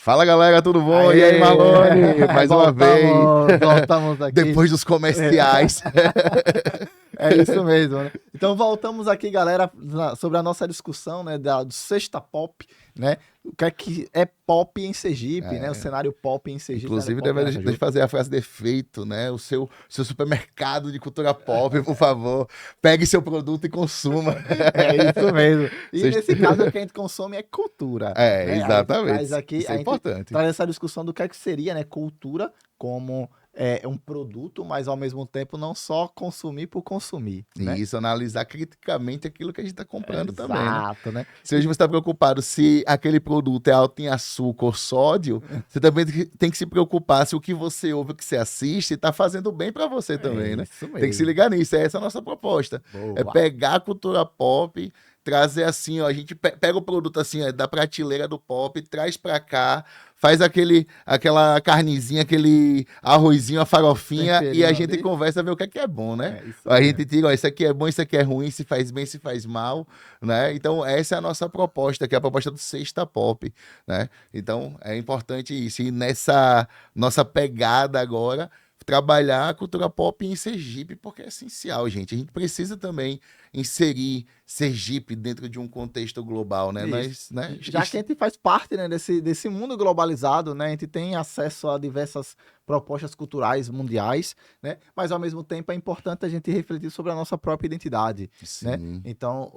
Fala galera, tudo bom? Aê! E aí, Marlone? Mais uma vez. Voltamos aqui. Depois dos comerciais. É isso mesmo, né? Então voltamos aqui, galera, sobre a nossa discussão, né, do Sexta Pop, né? O que é pop em Sergipe, né? O cenário pop em Sergipe. Inclusive, Pop deixa eu fazer a frase de efeito, né? O seu supermercado de cultura pop, por favor, pegue seu produto e consuma. É isso mesmo. E Vocês- nesse caso, o que a gente consome é cultura. Né? Exatamente. A Isso é gente importante. traz essa discussão do que é que seria, né? Cultura como um produto, mas ao mesmo tempo não só consumir por consumir, né? E isso, analisar criticamente aquilo que a gente está comprando também, né? Exato, né? Se hoje você está preocupado se aquele produto é alto em açúcar ou sódio, você também tem que se preocupar se o que você ouve, o que você assiste, está fazendo bem para você também, né? Isso Tem que se mesmo. ligar nisso. Essa é a nossa proposta. É Boa. pegar a cultura pop, trazer assim, ó, a gente pega o produto assim, ó, da prateleira do pop, traz para cá, faz aquela carnezinha, aquele arrozinho, a farofinha, e a Temperinho gente ali. conversa, ver o que é bom, né? É isso A mesmo. gente tira, ó, isso aqui é bom, isso aqui é ruim, se faz bem, se faz mal, né? Então, essa é a nossa proposta, que é a proposta do Sexta Pop, né? Então, é importante isso. E nessa nossa pegada agora, trabalhar a cultura pop em Sergipe, porque é essencial, gente. A gente precisa também inserir Sergipe dentro de um contexto global, né? Isso. Nós, né? Já que a gente faz parte, né, desse mundo globalizado, né, a gente tem acesso a diversas propostas culturais mundiais, né, mas ao mesmo tempo é importante a gente refletir sobre a nossa própria identidade, né? Sim. Então,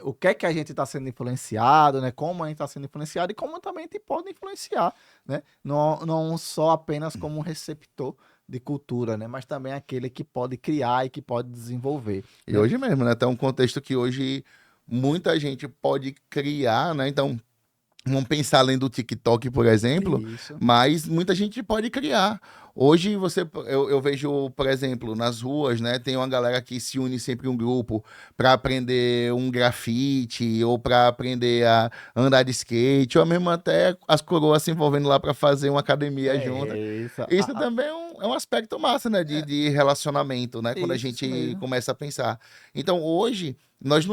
o que é que a gente está sendo influenciado, né, como a gente está sendo influenciado e como também a gente pode influenciar, né, não só apenas como um receptor de cultura, né, mas também aquele que pode criar e que pode desenvolver. E hoje mesmo, né? Tem um contexto que hoje muita gente pode criar, né? Então, vamos pensar além do TikTok, por exemplo, Isso. mas muita gente pode criar. Hoje eu vejo, por exemplo, nas ruas, né? Tem uma galera que se une sempre em um grupo para aprender um grafite ou para aprender a andar de skate, ou mesmo até as coroas se envolvendo lá para fazer uma academia junto. Isso. Isso também é um aspecto massa, né? De relacionamento, né? Quando a Isso gente mesmo. começa a pensar. Então, hoje, nós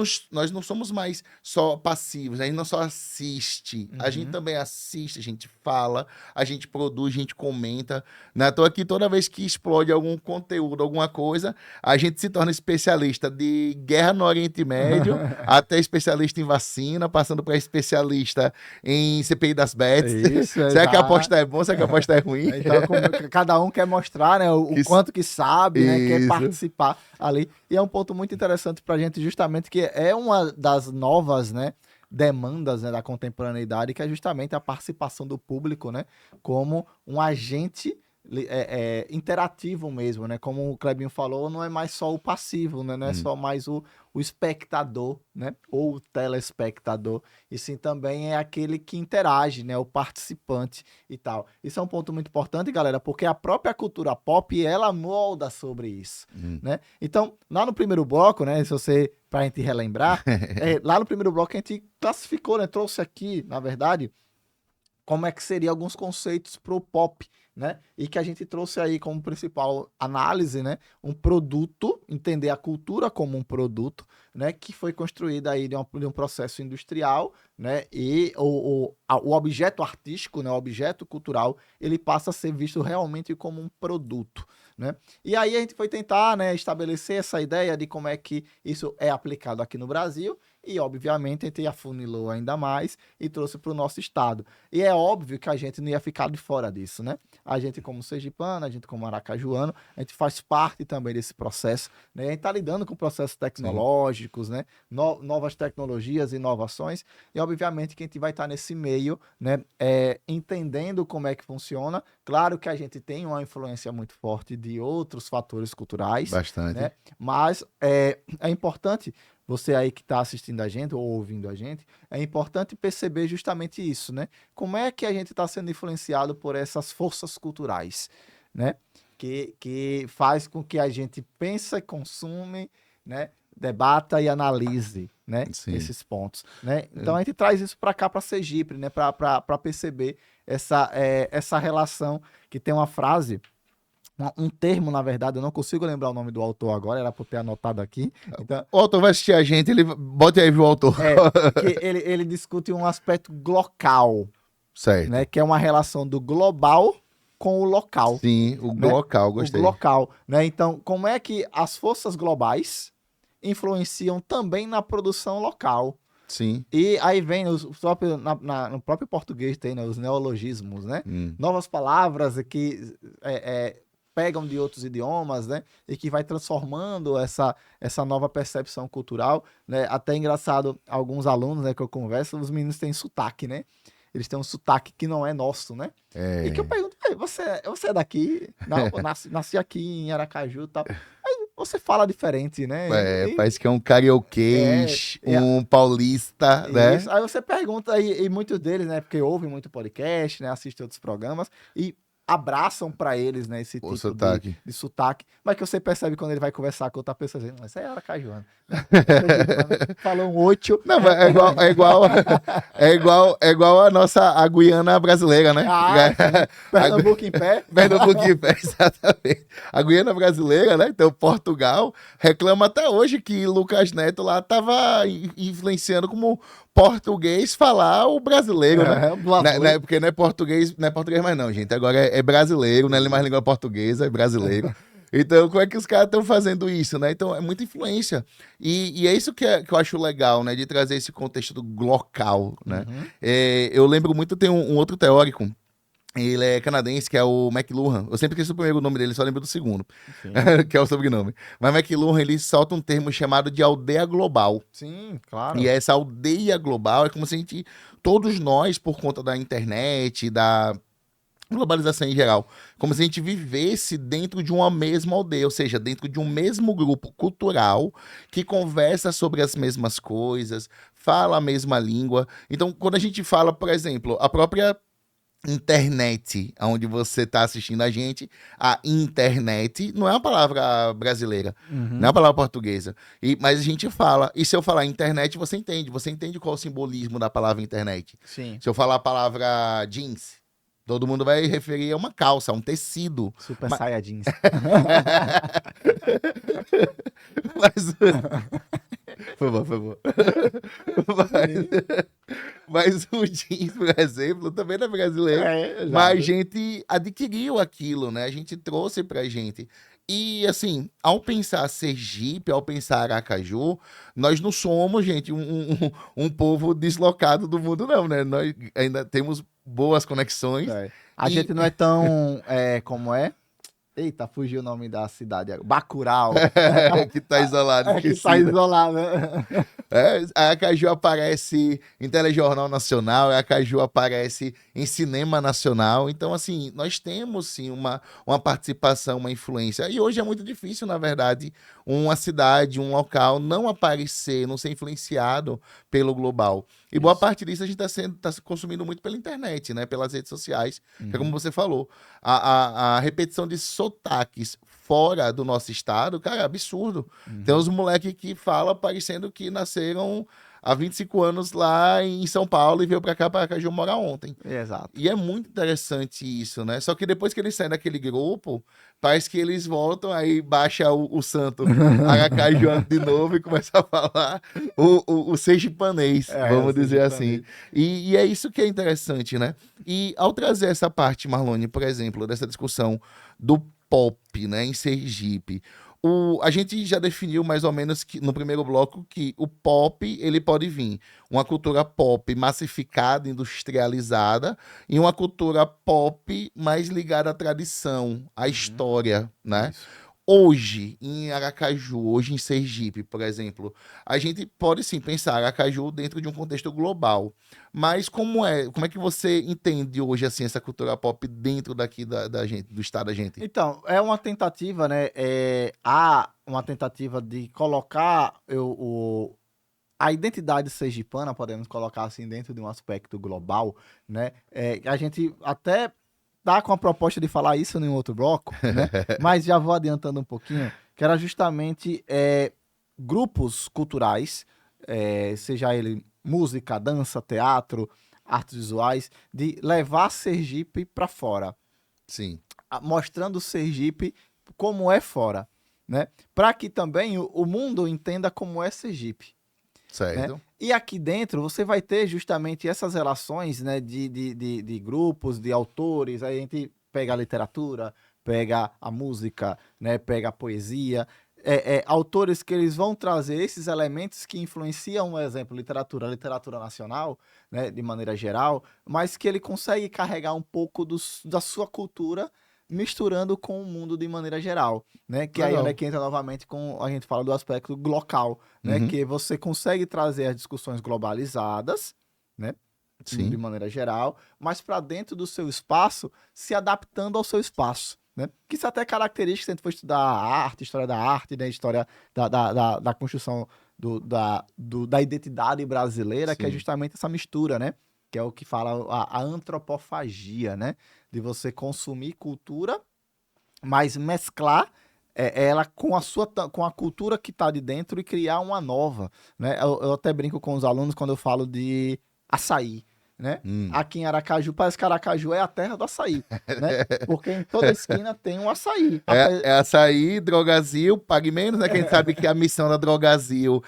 não somos mais só passivos, né? A gente não só assiste, a gente Uhum. também assiste, a gente fala, a gente produz, a gente comenta. Né? Tô aqui toda vez que explode algum conteúdo, alguma coisa, a gente se torna especialista de guerra no Oriente Médio, até especialista em vacina, passando para especialista em CPI das bets. Isso, Será que a exato. aposta é boa? Será que a aposta é ruim? Então, cada um quer mostrar, né, o Que- quanto que sabe, né, quer Isso. participar ali. E é um ponto muito interessante para a gente, justamente, que é uma das novas, né, demandas, né, da contemporaneidade, que é justamente a participação do público, né, como um agente interativo mesmo, né? Como o Clebinho falou, não é mais só o passivo, né? Não é só mais o espectador, né? Ou o telespectador, e sim também é aquele que interage, né? O participante e tal. Isso é um ponto muito importante, galera, porque a própria cultura pop, ela molda sobre isso, né? Então, lá no primeiro bloco, né? Se você, pra gente relembrar, lá no primeiro bloco a gente classificou, né? Trouxe aqui, na verdade, como é que seria alguns conceitos pro pop, né? E que a gente trouxe aí como principal análise, né? Um produto, entender a cultura como um produto, né? Que foi construído aí de um processo industrial, né? E o objeto artístico, né? O objeto cultural, ele passa a ser visto realmente como um produto, né? E aí a gente foi tentar, né? Estabelecer essa ideia de como é que isso é aplicado aqui no Brasil e, obviamente, a gente afunilou ainda mais e trouxe para o nosso estado. E é óbvio que a gente não ia ficar de fora disso, né? A gente, como sergipano, a gente, como aracajuano, a gente faz parte também desse processo, né? A gente está lidando com processos tecnológicos, né? Novas tecnologias, inovações, e obviamente que a gente vai estar nesse meio, né? Entendendo como é que funciona. Claro que a gente tem uma influência muito forte de outros fatores culturais, Bastante. né? Mas é importante você aí que está assistindo a gente ou ouvindo a gente, é importante perceber justamente isso, né? Como é que a gente está sendo influenciado por essas forças culturais, né? Que faz com que a gente pense, consome, né? Debata e analise, né? Sim. Esses pontos, né? Então a gente traz isso para cá, para Sergipe, né? Para perceber essa relação, que tem uma frase, um termo, na verdade, eu não consigo lembrar o nome do autor agora, era para ter anotado aqui. Então, O autor vai assistir a gente, ele bote aí, viu, o autor. que ele discute um aspecto glocal, Certo. né? Que é uma relação do global com o local. Sim, o né? local, gostei. O local, né? Então, como é que as forças globais influenciam também na produção local? Sim. E aí vem no próprio português tem, né, os neologismos, né? Novas palavras que pegam de outros idiomas, né? E que vai transformando essa nova percepção cultural, né? Até engraçado, alguns alunos, né, que eu converso, os meninos têm sotaque, né? Eles têm um sotaque que não é nosso, né? E que eu pergunto, você é daqui? Não, eu nasci aqui em Aracaju e tal. Aí você fala diferente, né? Parece que é um É, carioquês, um paulista, né? isso. Aí você pergunta, e muitos deles, né? Porque ouvem muito podcast, né? Assistem outros programas e abraçam pra eles, né? Esse O tipo sotaque. de sotaque. Mas que você percebe quando ele vai conversar com outra pessoa, dizendo, isso aí é aracajuano. É sergipano. Falou um oito. Não, mas é igual a Guiana brasileira, né? Ah, sim. Pernambuco em pé. Pernambuco em pé, exatamente. A Guiana brasileira, né? Então, Portugal reclama até hoje que Lucas Neto lá estava influenciando como português falar o brasileiro, né? Porque não é português mais não, gente. Agora é brasileiro, não é mais língua portuguesa, é brasileiro. Então, como é que os caras estão fazendo isso, né? Então, é muita influência. E é isso que eu acho legal, né? De trazer esse contexto do local, né? Eu lembro muito, tem um outro teórico, ele é canadense, que é o McLuhan. Eu sempre esqueço o primeiro nome dele, só lembro do segundo, que é o sobrenome. Mas McLuhan, ele solta um termo chamado de aldeia global. Sim, claro. E essa aldeia global é como se todos nós, por conta da internet, da globalização em geral, como se a gente vivesse dentro de uma mesma aldeia, ou seja, dentro de um mesmo grupo cultural que conversa sobre as mesmas coisas, fala a mesma língua. Então, quando a gente fala, por exemplo, a própria internet, onde você está assistindo a gente, a internet não é uma palavra brasileira, não é uma palavra portuguesa, mas a gente fala, e se eu falar internet, você entende qual é o simbolismo da palavra internet. Sim. Se eu falar a palavra jeans, todo mundo vai referir a uma calça, a um tecido. Super Saiyajins. Mas... Foi bom. Mas o jeans, por exemplo, também não é brasileiro. Mas a gente adquiriu aquilo, né? A gente trouxe pra gente. E, assim, ao pensar Sergipe, ao pensar Aracaju, nós não somos, gente, um povo deslocado do mundo, não, né? Nós ainda temos boas conexões. A gente não é tão... como é? Eita, fugiu o nome da cidade agora. Bacurau. Que tá isolado. Que tá isolado. A Aracaju aparece em telejornal nacional, a Aracaju aparece em cinema nacional. Então, assim, nós temos, sim, uma participação, uma influência. E hoje é muito difícil, na verdade, uma cidade, um local não aparecer, não ser influenciado pelo global. E boa parte disso a gente está consumindo muito pela internet, né? Pelas redes sociais, que é como você falou. A repetição de sotaques fora do nosso estado, cara, é absurdo. Tem uns moleques que falam parecendo que nasceram há 25 anos lá em São Paulo e veio pra cá, pra Aracaju, morar ontem. Exato. E é muito interessante isso, né? Só que depois que eles saem daquele grupo, parece que eles voltam, aí baixa o santo aracajuano de novo e começa a falar o sergipanês, vamos dizer assim. E é isso que é interessante, né? E ao trazer essa parte, Marlone, por exemplo, dessa discussão do pop, né, em Sergipe, a gente já definiu mais ou menos no primeiro bloco que o pop ele pode vir uma cultura pop massificada, industrializada, e uma cultura pop mais ligada à tradição, à história, né? Isso. Hoje, em Aracaju, hoje em Sergipe, por exemplo, a gente pode sim pensar Aracaju dentro de um contexto global. Mas como é que você entende hoje assim essa cultura pop dentro daqui da gente, do estado da gente? Então, é uma tentativa, né? Há uma tentativa de colocar a identidade sergipana, podemos colocar assim, dentro de um aspecto global, né? A gente até tá com a proposta de falar isso em outro bloco, né? Mas já vou adiantando um pouquinho, que era justamente grupos culturais, seja ele música, dança, teatro, artes visuais, de levar Sergipe para fora. Sim. Mostrando Sergipe como é fora, né? Para que também o mundo entenda como é Sergipe. Certo. E aqui dentro você vai ter justamente essas relações, né, de grupos, de autores. Aí a gente pega a literatura, pega a música, né, pega a poesia. Autores que eles vão trazer esses elementos que influenciam, por exemplo, a literatura nacional, né, de maneira geral, mas que ele consegue carregar um pouco da sua cultura misturando com o mundo de maneira geral, né? Que aí Legal. é que entra novamente com a gente fala do aspecto local, né? Uhum. Que você consegue trazer as discussões globalizadas, né? De Sim. maneira geral, mas para dentro do seu espaço, se adaptando ao seu espaço, né? Que isso até é característica, se a gente for estudar a arte, história da arte, né? História da construção da identidade brasileira, que é Sim. justamente essa mistura, né? Que é o que fala a antropofagia, né? De você consumir cultura, mas mesclar ela com a cultura que está de dentro e criar uma nova, né? Eu até brinco com os alunos quando eu falo de açaí, né? Aqui em Aracaju, parece que Aracaju é a terra do açaí, né? Porque em toda esquina tem um açaí. É açaí, Drogazil, Pague Menos, né? Que a gente sabe que a missão da Drogazil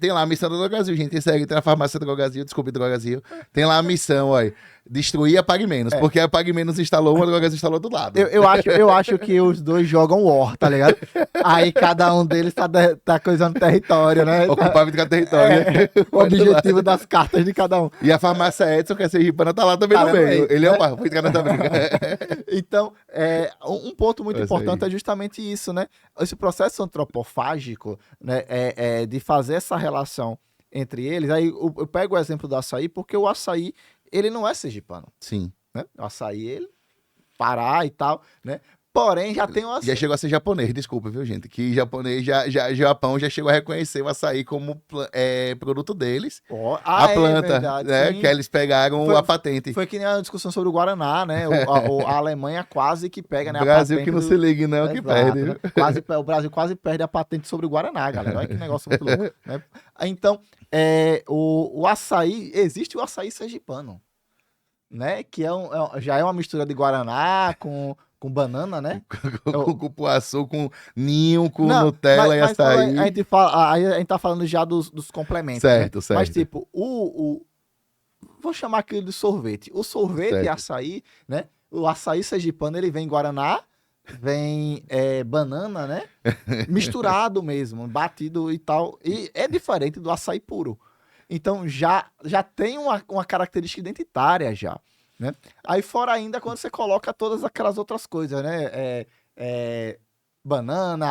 tem lá a missão da Drogazil, gente. Segue, tem a farmácia Drogazil, desculpe, Drogazil. Tem lá a missão, olha. Destruir a Pague Menos, porque a Pague Menos instalou uma, a Drogazil instalou do lado. Eu acho que os dois jogam War, tá ligado? Aí cada um deles tá coisando território, né? Ocupar 24 território. O objetivo das cartas de cada um. E a farmácia Edson, que é sergipana, tá lá também no meio. Ele é o par, foi entrar nessa briga. Então, um ponto muito importante é justamente isso, né? Esse processo antropofágico, né? De fazer essa relação entre eles. Aí eu pego o exemplo do açaí, porque o açaí, ele não é sergipano. Sim. Né? O açaí, ele Pará e tal, né? Porém, já tem uma... Já chegou a ser japonês, desculpa, viu, gente? Que japonês, Japão já chegou a reconhecer o açaí como produto deles. A planta, verdade, né? sim. Que eles pegaram a patente. Foi que nem a discussão sobre o Guaraná, né? A Alemanha quase que pega, né? O Brasil que não se ligue, não, que perde. Né? O Brasil quase perde a patente sobre o Guaraná, galera. Olha que negócio muito louco. Né? Então, o açaí, existe o açaí sergipano, né? Que já é uma mistura de Guaraná com banana, né? Com cupuaçu, com ninho, com Nutella e açaí. A gente tá falando já dos complementos. Certo, né? certo. Mas, tipo, vou chamar aquilo de sorvete. O sorvete e açaí, né? O açaí sergipano, ele vem Guaraná, vem banana, né? Misturado mesmo, batido e tal. E é diferente do açaí puro. Então, já tem uma característica identitária já. Né? Aí fora ainda quando você coloca todas aquelas outras coisas, né?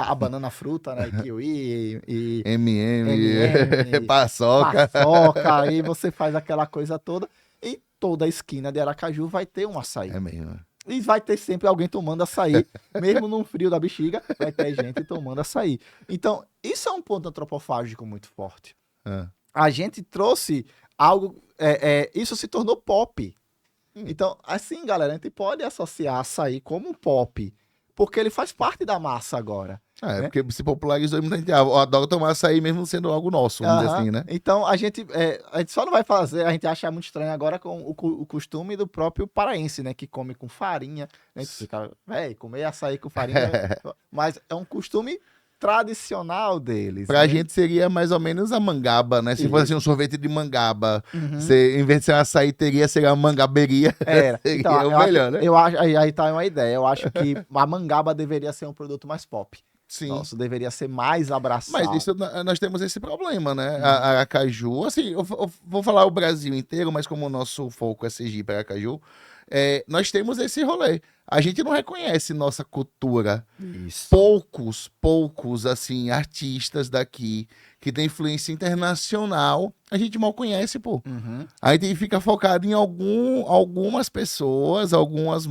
A banana fruta, né? Kiwi e M&M, paçoca. Aí você faz aquela coisa toda. E toda a esquina de Aracaju vai ter um açaí. É mesmo. E vai ter sempre alguém tomando açaí, mesmo num frio da bexiga, vai ter gente tomando açaí. Então, isso é um ponto antropofágico muito forte. A gente trouxe algo, isso se tornou pop. Então, assim, galera, a gente pode associar açaí como um pop, porque ele faz parte da massa agora. Né? Porque se popularizou e muita gente adora tomar açaí mesmo sendo algo nosso, vamos dizer assim, né? Então, a gente só não vai fazer, a gente acha muito estranho agora com o costume do próprio paraense, né? Que come com farinha, né? Fica, comer açaí com farinha, mas é um costume tradicional deles. Pra gente seria mais ou menos a mangaba, né? Se fosse assim, um sorvete de mangaba, em vez de ser um açaí, seria uma mangaberia. Seria então, o melhor, né? Eu acho, aí tá uma ideia. Eu acho que a mangaba deveria ser um produto mais pop. Sim. Nossa, deveria ser mais abraçado. Mas isso, nós temos esse problema, né? A Aracaju, assim, eu vou falar o Brasil inteiro, mas como o nosso foco é Sergipe, Aracaju, nós temos esse rolê. A gente não reconhece nossa cultura. Isso. Poucos, assim, artistas daqui que tem influência internacional, a gente mal conhece, pô. A gente fica focado em algumas pessoas, alguns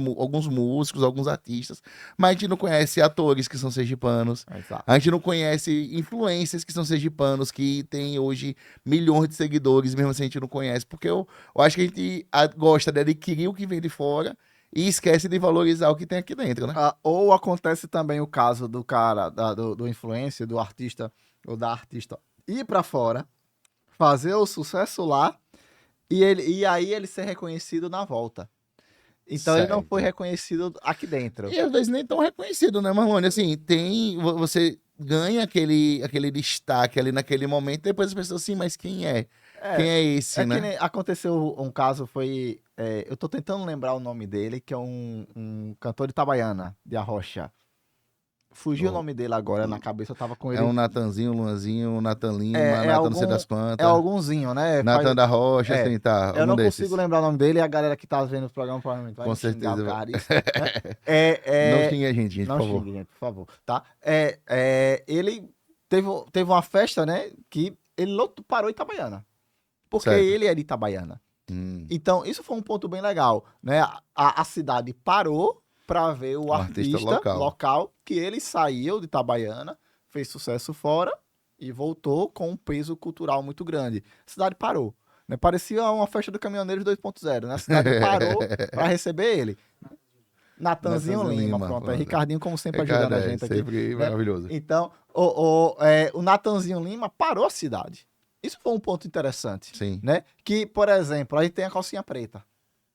músicos, alguns artistas, mas a gente não conhece atores que são sergipanos. Exato. A gente não conhece influencers que são sergipanos, que tem hoje milhões de seguidores, mesmo assim a gente não conhece, porque eu acho que a gente gosta de adquirir o que vem de fora e esquece de valorizar o que tem aqui dentro, né? Ou acontece também o caso do cara, do influencer, do artista ou da artista ir pra fora, fazer o sucesso lá e aí ele ser reconhecido na volta. Então ele não foi reconhecido aqui dentro. E às vezes nem tão reconhecido, né, Marlone? Assim, ganha aquele destaque ali naquele momento, depois as pessoas assim, mas quem é? Quem é esse, É né? que nem aconteceu um caso, eu tô tentando lembrar o nome dele, que é um cantor de Itabaiana, de Arrocha. Fugiu o Oh, nome dele agora na cabeça, eu tava com é ele. um Natanzinho, um Luanzinho, um Natan Lima, É, Natan não sei das é quantas, algumzinho, né? Natan da Rocha, É, assim, tá, eu algum não consigo desses. lembrar o nome dele e a galera que tá vendo o programa provavelmente vai Com me xingar o certeza. caris, né? Não xingue a gente, Não por favor. xingue, gente, por favor, tá? Ele teve uma festa, né? Que ele parou em Itabaiana. Porque Certo. ele é de Itabaiana. Hum, Então, isso foi um ponto bem legal, né? A cidade parou para ver o um artista artista local. local, que ele saiu de Itabaiana, fez sucesso fora e voltou com um peso cultural muito grande. A cidade parou, né? Parecia uma festa do Caminhoneiros 2.0, né? A cidade parou para receber ele. Natanzinho Lima, pronto. É Ricardinho, como sempre, ajudando a gente aqui. Sempre Né? maravilhoso. Então, o Natanzinho Lima parou a cidade. Isso foi um ponto interessante, Sim, né? Que, por exemplo, a gente tem a calcinha preta,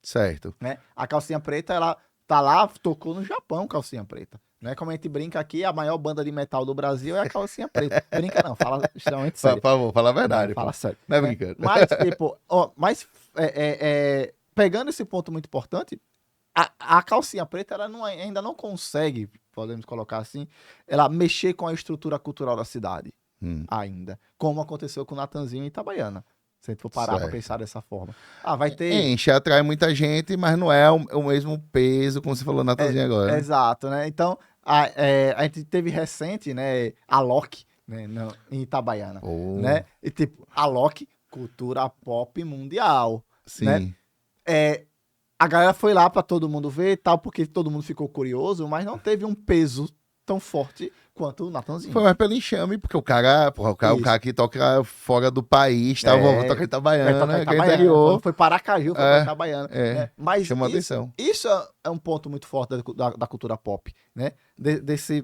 certo. né? A calcinha preta, ela tá lá, tocou no Japão, calcinha preta. Né? Como a gente brinca aqui, a maior banda de metal do Brasil é a calcinha preta. Brinca não, fala extremamente sério. Por favor, fala a verdade. Fala Pô. sério. Não é né? brincando. Mas, tipo, pegando esse ponto muito importante, a calcinha preta, ela ainda não consegue, podemos colocar assim, ela mexer com a estrutura cultural da cidade. Ainda. Como aconteceu com o Natanzinho em Itabaiana. Se a gente for parar Certo. pra pensar dessa forma. Vai ter. Enche, atrai muita gente, mas não é o mesmo peso, como você falou, Natanzinho agora. Né? Exato, né? Então, a gente teve recente, né, a Loki, né, em Itabaiana. Oh, Né? E tipo, a Loki, cultura pop mundial. sim. Né? A galera foi lá pra todo mundo ver e tal, porque todo mundo ficou curioso, mas não teve um peso tão forte quanto o Natanzinho. Foi mais pelo enxame, porque o cara que toca fora do país, tá? Vou tocar Itabaiana, que é interior. Foi para Aracaju, foi para Itabaiana. Né? Mas chamou atenção. Isso é um ponto muito forte da cultura pop, né? Desse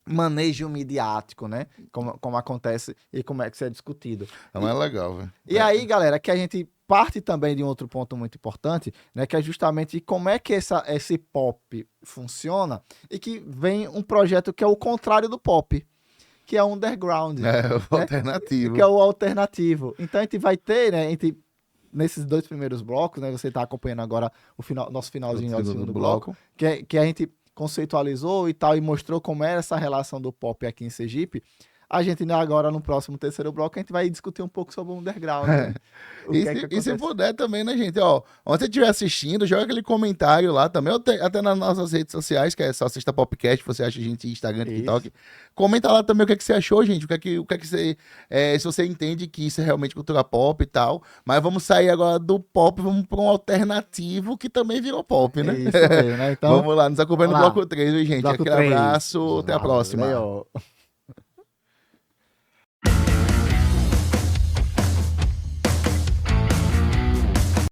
manejo midiático, né? Como acontece e como é que isso é discutido. Não é legal, velho. E aí, galera, que a gente parte também de um outro ponto muito importante, né? Que é justamente como é que esse pop funciona e que vem um projeto que é o contrário do pop, que é o underground. O alternativo. Que é o alternativo. Então a gente vai ter, né? Nesses dois primeiros blocos, né? Você está acompanhando agora nosso finalzinho do segundo bloco, que a gente conceitualizou e tal, e mostrou como era essa relação do pop aqui em Sergipe. A gente, né, agora no próximo terceiro bloco, a gente vai discutir um pouco sobre o underground. Né? E se puder também, né, gente? Ó, onde você estiver assistindo, joga aquele comentário lá também, até nas nossas redes sociais, que é só Sexta Popcast, você acha a gente em Instagram, TikTok. Comenta lá também o que é que você achou, gente. O que é que você. Se você entende que isso é realmente cultura pop e tal. Mas vamos sair agora do pop, vamos para um alternativo que também virou pop, né? Isso mesmo, né? Então, vamos lá, nos acompanha no bloco 3, viu, gente? Aquele abraço, até a próxima. Valeu.